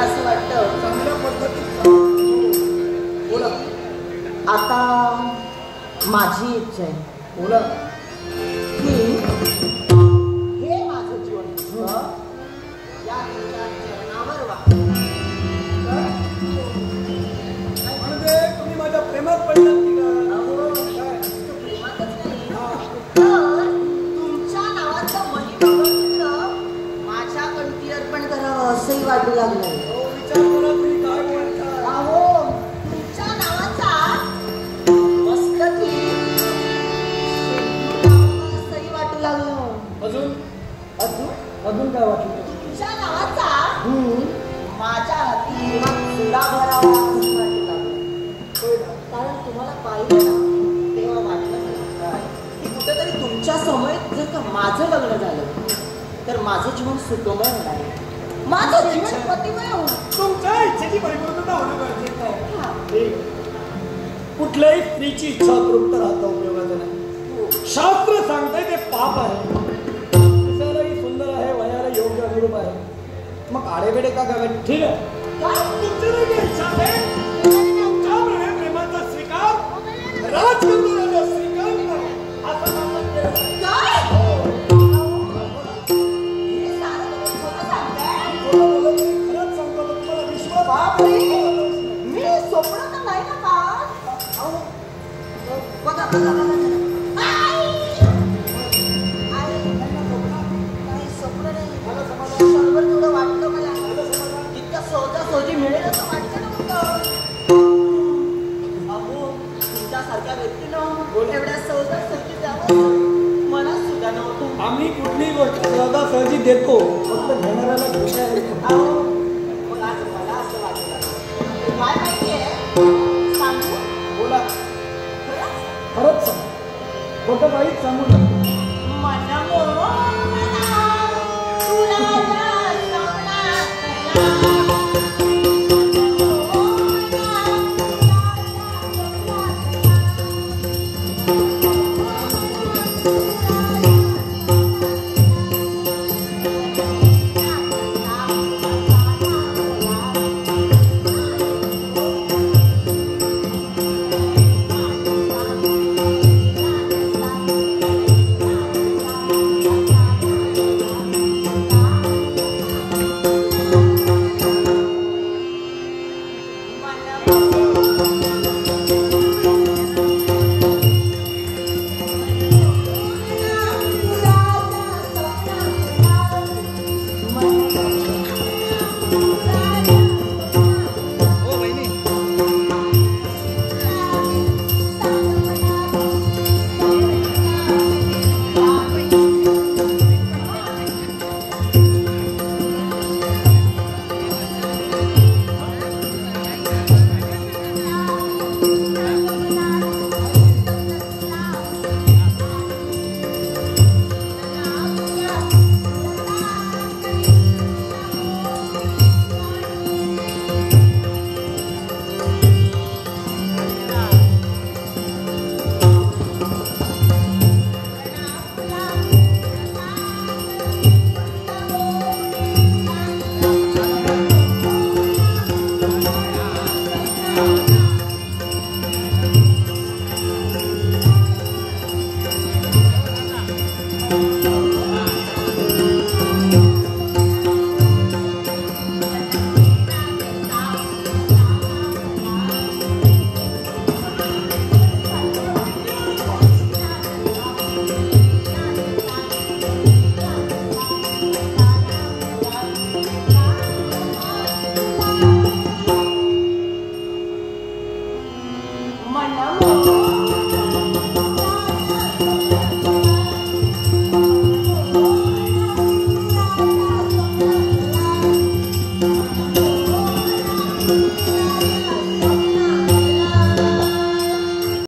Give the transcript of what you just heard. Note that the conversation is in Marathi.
मला असं वाटतं चांगल्या पद्धतीत बोला. आता माझी इच्छा आहे बोला की हे माझं जीवन या चरणावर म्हणजे तुम्ही माझ्या प्रेमात पडलात की तुमच्या नावाचं महिला माझ्या कंठी अर्पण करावं असंही वाटू लागलंय. विचार करा तुम्ही काय बोलता. अहो तुमच्या नावाचा मस्तकी असंही वाटू लागलं. अजून अजून अजून काय वाटलं. तुमच्या नावाचा माझ्या हाती चुडा भरावा असं वाटू लागलं. कारण तुम्हाला पाहिलं ना तेव्हा वाटलं मला की कुठेतरी तुमच्या समोर जर का माझं लग्न झालं तर माझं जीवन सुखमय होणार आहे. माझं जीवन पतिमय होणार. तुमच्या इच्छेची परिपूर्णता होणं गरजेचं आहे. कुठल्याही स्त्रीची इच्छा तृप्त राहता उपयोगाचं नाही. शास्त्र सांगतंय ते पाप आहे. दिसायलाही सुंदर आहे, वयाला योग्य अनुरूप आहे, मग आडेवेडे का करावे. ठीक आहे तुमची इच्छा आहे तुमच्यामुळे प्रेमाचा स्वीकार राजकंदुराचा स्वीकार असं आपण केलं. खरंच सांगतो तुम्हाला विश्वास. मी स्वप्न तर नाही ना का. बघा बघा बघा स्वप्न नाही. शंभर तेवढं वाटतं मला. इतक्या सहजासहजी मिळेल असं वाटतं नव्हतं. अहो तुमच्यासारख्या व्यक्तीनं एवढ्या सहजासहजी द्यावं मला सुद्धा नव्हतं. आम्ही कुठलीही गोष्ट सहजासहजी देतो, फक्त घेणाऱ्याला घोषणा.